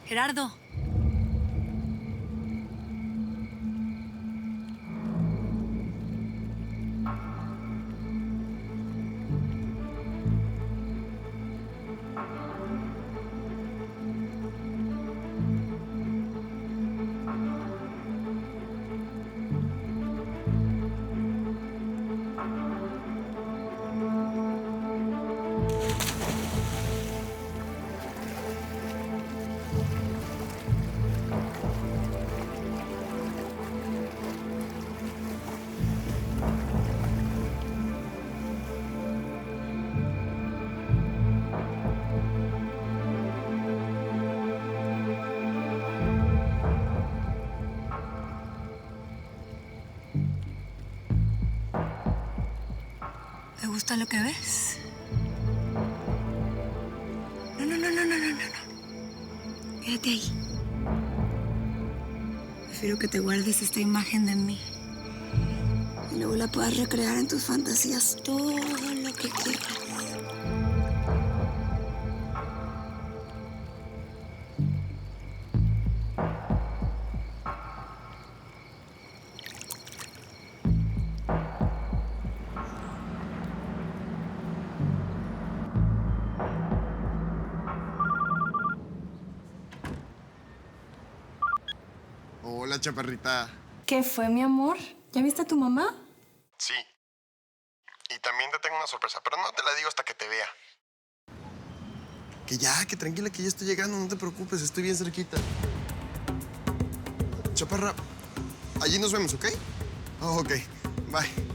Gerardo. ¿Te gusta lo que ves? No. Quédate ahí. Prefiero que te guardes esta imagen de mí. Y luego la puedas recrear en tus fantasías todo lo que quieras. Hola, chaparrita. ¿Qué fue, mi amor? ¿Ya viste a tu mamá? Sí. Y también te tengo una sorpresa, pero no te la digo hasta que te vea. Que tranquila, que ya estoy llegando, no te preocupes, estoy bien cerquita. Chaparra, allí nos vemos, ¿ok? Oh, ok, bye.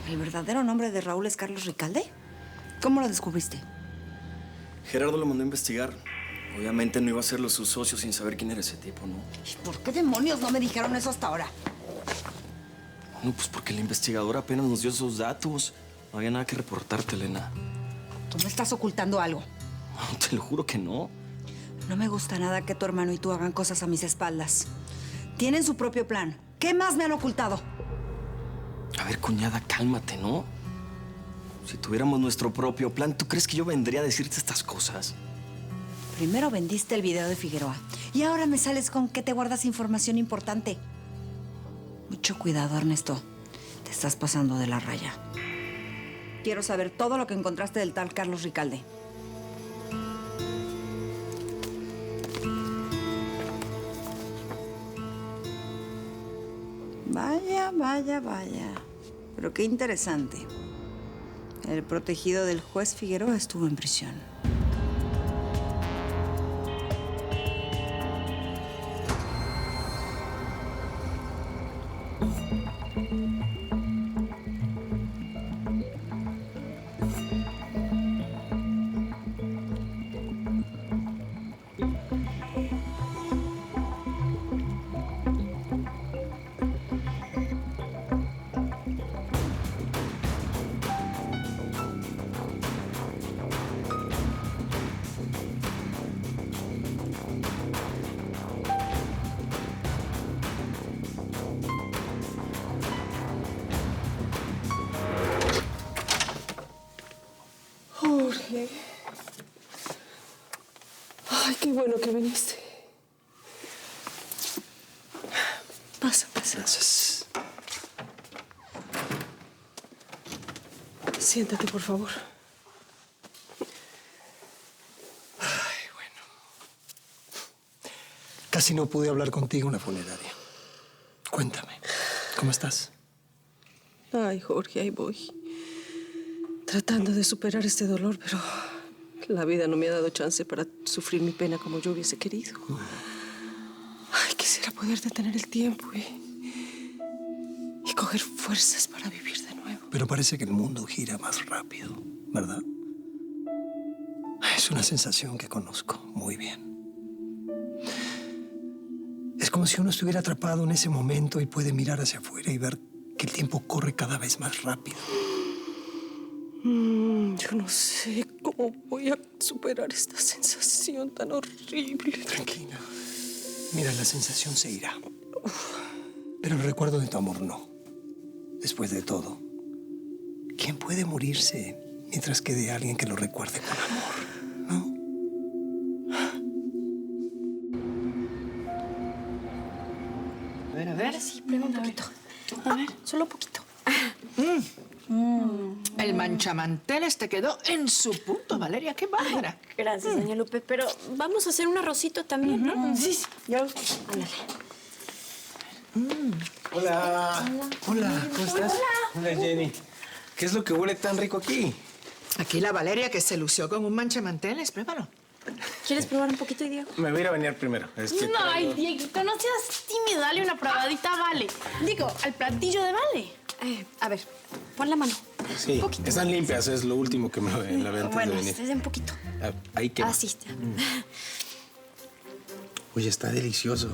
¿El verdadero nombre de Raúl es Carlos Ricalde? ¿Cómo lo descubriste? Gerardo lo mandó a investigar. Obviamente no iba a serlo su socio sin saber quién era ese tipo, ¿no? ¿Y por qué demonios no me dijeron eso hasta ahora? No, pues porque el investigador apenas nos dio esos datos. No había nada que reportarte, Elena. Tú me estás ocultando algo. No, te lo juro que no. No me gusta nada que tu hermano y tú hagan cosas a mis espaldas. Tienen su propio plan. ¿Qué más me han ocultado? A ver, cuñada, cálmate, ¿no? Si tuviéramos nuestro propio plan, ¿tú crees que yo vendría a decirte estas cosas? Primero vendiste el video de Figueroa y ahora me sales con que te guardas información importante. Mucho cuidado, Ernesto. Te estás pasando de la raya. Quiero saber todo lo que encontraste del tal Carlos Ricalde. Vaya. Pero qué interesante. El protegido del juez Figueroa estuvo en prisión. Jorge. Ay, qué bueno que viniste. Pasa. Gracias. Siéntate, por favor. Ay, bueno. Casi no pude hablar contigo en la funeraria. Cuéntame, ¿cómo estás? Ay, Jorge, ahí voy. Tratando de superar este dolor, pero La vida no me ha dado chance para sufrir mi pena como yo hubiese querido. Ay, quisiera poder detener el tiempo y coger fuerzas para vivir de nuevo. Pero parece que el mundo gira más rápido, ¿verdad? Es una sensación que conozco muy bien. Es como si uno estuviera atrapado en ese momento y puede mirar hacia afuera y ver que el tiempo corre cada vez más rápido. Yo no sé cómo voy a superar esta sensación tan horrible. Tranquila. Mira, la sensación se irá. Pero el recuerdo de tu amor no. Después de todo, ¿quién puede morirse mientras quede alguien que lo recuerde con amor? ¿No? A ver. Sí, prueba un poquito. A ver, solo un poquito. El manchamanteles te quedó en su punto, Valeria. ¡Qué bárbara! Gracias, doña Lupe. Pero vamos a hacer un arrocito también, ¿no? Sí, sí. Ándale. Hola. Hola, ¿cómo estás? Hola, Jenny. ¿Qué es lo que huele tan rico aquí? Aquí la Valeria que se lució con un manchamanteles. Pruébalo. ¿Quieres probar un poquito, Diego? Me voy a ir a bañar primero. Es que No, ay, Dieguito, no seas tímido. Dale una probadita, Vale. Digo, al platillo de Vale. A ver, pon la mano. Sí, están limpias, es lo último que me lavé antes Bueno, de venir. es un poquito. Ah, ahí queda. Así está. Oye, está delicioso.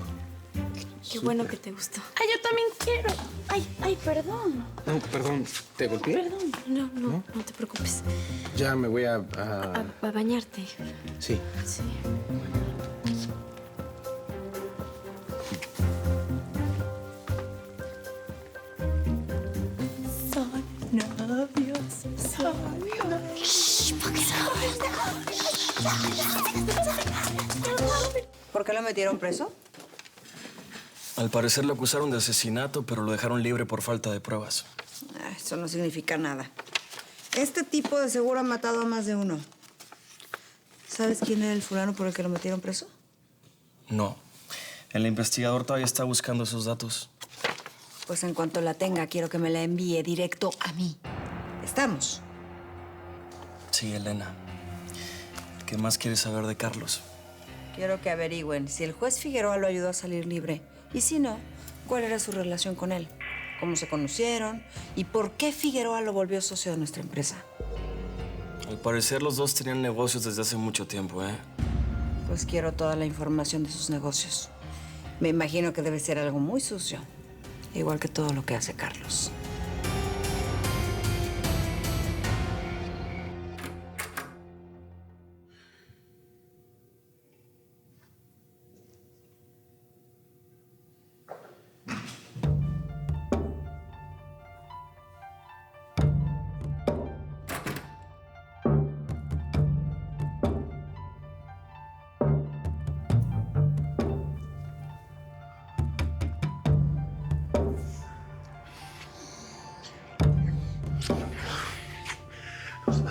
Qué bueno que te gustó. Ay, yo también quiero. Ay, perdón. No, perdón, ¿te golpeé? Perdón. No te preocupes. Ya me voy a... A bañarte. Sí. Sí. ¿Por qué lo metieron preso? Al parecer lo acusaron de asesinato, pero lo dejaron libre por falta de pruebas. Eso no significa nada. Este tipo de seguro ha matado a más de uno. ¿Sabes quién era el fulano por el que lo metieron preso? No. El investigador todavía está buscando esos datos. Pues en cuanto la tenga, quiero que me la envíe directo a mí. ¿Estamos? Sí, Elena. ¿Qué más quieres saber de Carlos? Quiero que averigüen si el juez Figueroa lo ayudó a salir libre. Y si no, ¿cuál era su relación con él? ¿Cómo se conocieron? ¿Y por qué Figueroa lo volvió socio de nuestra empresa? Al parecer los dos tenían negocios desde hace mucho tiempo, ¿eh? Pues quiero toda la información de sus negocios. Me imagino que debe ser algo muy sucio. Igual que todo lo que hace Carlos.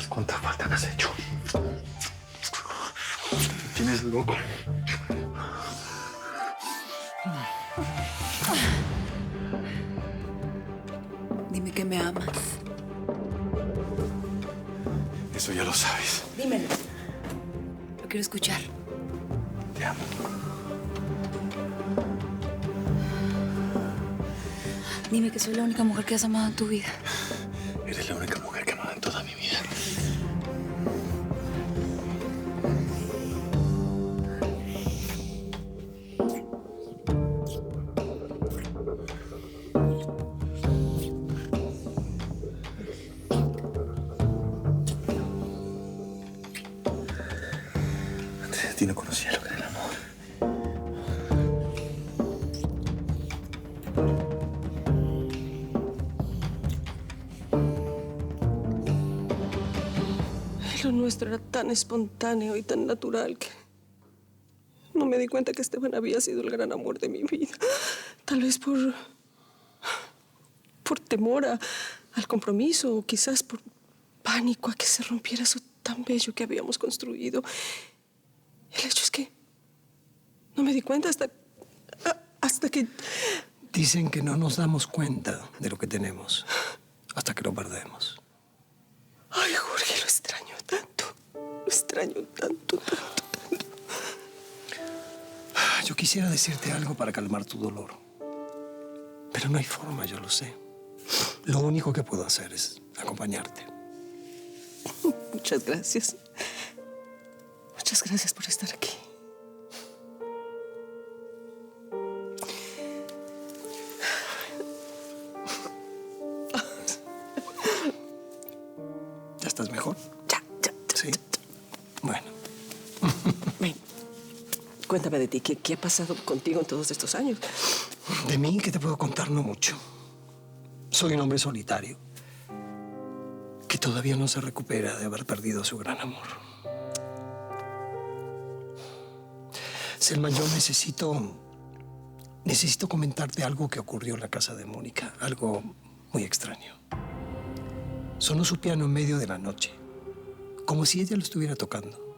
¿Cuánta falta me has hecho? Tienes loco. Dime que me amas. Eso ya lo sabes. Dímelo. Lo quiero escuchar. Te amo. Dime que soy la única mujer que has amado en tu vida. Eres la única mujer que he amado en toda mi vida. Antes de ti no conocía lo que era el amor. Lo nuestro era tan espontáneo y tan natural que no me di cuenta que Esteban había sido el gran amor de mi vida. Tal vez por temor al compromiso o quizás por pánico a que se rompiera eso tan bello que habíamos construido. El hecho es que no me di cuenta hasta que... Dicen que no nos damos cuenta de lo que tenemos hasta que lo perdemos. Ay, Jorge, lo extraño tanto. Lo extraño tanto, tanto, tanto. Yo quisiera decirte algo para calmar tu dolor. Pero no hay forma, yo lo sé. Lo único que puedo hacer es acompañarte. Muchas gracias. Muchas gracias por estar aquí. ¿Ya estás mejor? Ya. Sí. Bueno. Ven, cuéntame de ti. ¿Qué ha pasado contigo en todos estos años? De mí, ¿qué te puedo contar? No mucho. Soy un hombre solitario que todavía no se recupera de haber perdido a su gran amor. Selma, yo necesito comentarte algo que ocurrió en la casa de Mónica. Algo muy extraño. Sonó su piano en medio de la noche, como si ella lo estuviera tocando.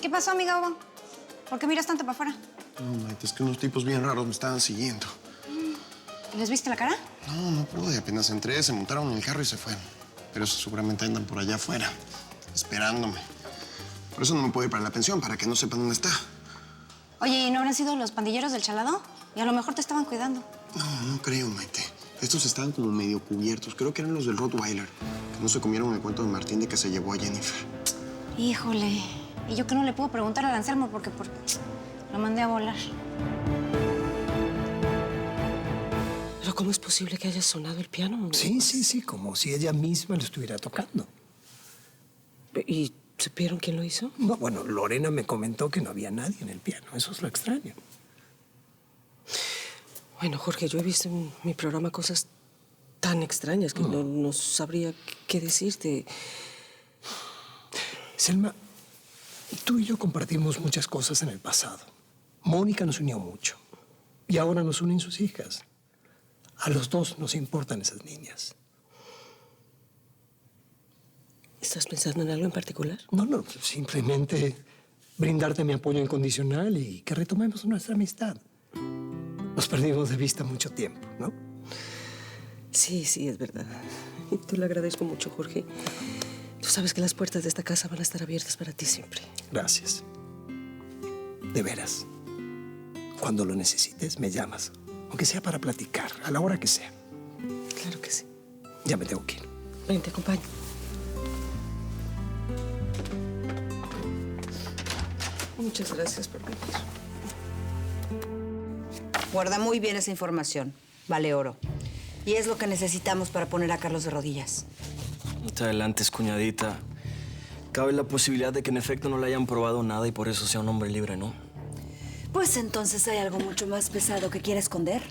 ¿Qué pasó, amiga Hugo? ¿Por qué miras tanto para afuera? No, Maite, es que unos tipos bien raros me estaban siguiendo. ¿Les viste la cara? No pude. Apenas entré, se montaron en el carro y se fueron. Pero seguramente andan por allá afuera, esperándome. Por eso no me puedo ir para la pensión, para que no sepan dónde está. Oye, ¿y no habrán sido los pandilleros del Chalado? Y a lo mejor te estaban cuidando. No creo, Maite. Estos estaban como medio cubiertos. Creo que eran los del Rottweiler, que no se comieron el cuento de Martín de que se llevó a Jennifer. Híjole. Y yo que no le puedo preguntar al Anselmo porque lo mandé a volar. ¿Pero cómo es posible que haya sonado el piano? Sí, como si ella misma lo estuviera tocando. ¿Y supieron quién lo hizo? No, bueno, Lorena me comentó que no había nadie en el piano. Eso es lo extraño. Bueno, Jorge, yo he visto en mi programa cosas tan extrañas que no sabría qué decirte. Selma, tú y yo compartimos muchas cosas en el pasado. Mónica nos unió mucho. Y ahora nos unen sus hijas. A los dos nos importan esas niñas. ¿Estás pensando en algo en particular? No, simplemente brindarte mi apoyo incondicional y que retomemos nuestra amistad. Nos perdimos de vista mucho tiempo, ¿no? Sí, es verdad. Y te lo agradezco mucho, Jorge. Tú sabes que las puertas de esta casa van a estar abiertas para ti siempre. Gracias. De veras. Cuando lo necesites, me llamas. Aunque sea para platicar, a la hora que sea. Claro que sí. Ya me tengo que ir. Ven, te acompaño. Muchas gracias por venir. Guarda muy bien esa información. Vale oro. Y es lo que necesitamos para poner a Carlos de rodillas. No te adelantes, cuñadita. Cabe la posibilidad de que en efecto no le hayan probado nada y por eso sea un hombre libre, ¿no? Pues entonces hay algo mucho más pesado que quiere esconder.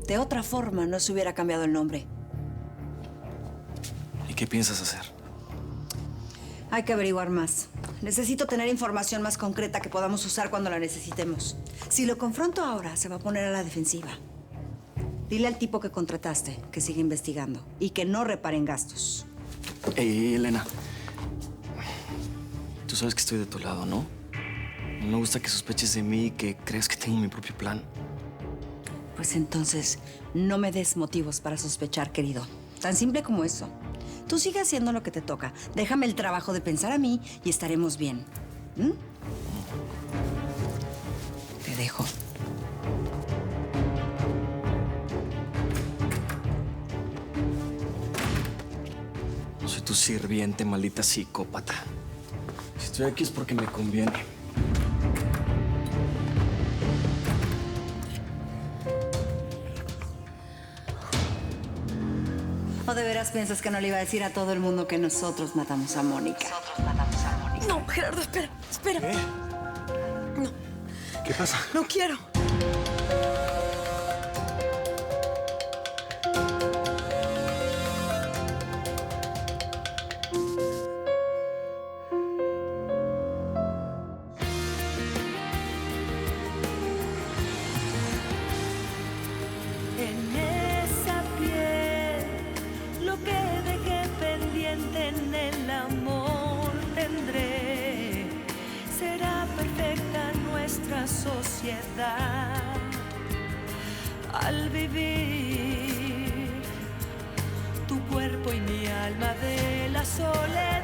De otra forma, no se hubiera cambiado el nombre. ¿Y qué piensas hacer? Hay que averiguar más. Necesito tener información más concreta que podamos usar cuando la necesitemos. Si lo confronto ahora, se va a poner a la defensiva. Dile al tipo que contrataste que siga investigando y que no reparen gastos. Ey, Elena. Tú sabes que estoy de tu lado, ¿no? No me gusta que sospeches de mí y que creas que tengo mi propio plan. Pues entonces, no me des motivos para sospechar, querido. Tan simple como eso. Tú sigue haciendo lo que te toca. Déjame el trabajo de pensar a mí y estaremos bien. ¿Mm? Te dejo. Soy tu sirviente, maldita psicópata. Si estoy aquí es porque me conviene. ¿O de veras piensas que no le iba a decir a todo el mundo que nosotros matamos a Mónica? No, Gerardo, espera. ¿Qué? No, ¿Qué pasa? no quiero. En esa piel, lo que dejé pendiente en el amor tendré. ansiedad al vivir tu cuerpo y mi alma de la soledad.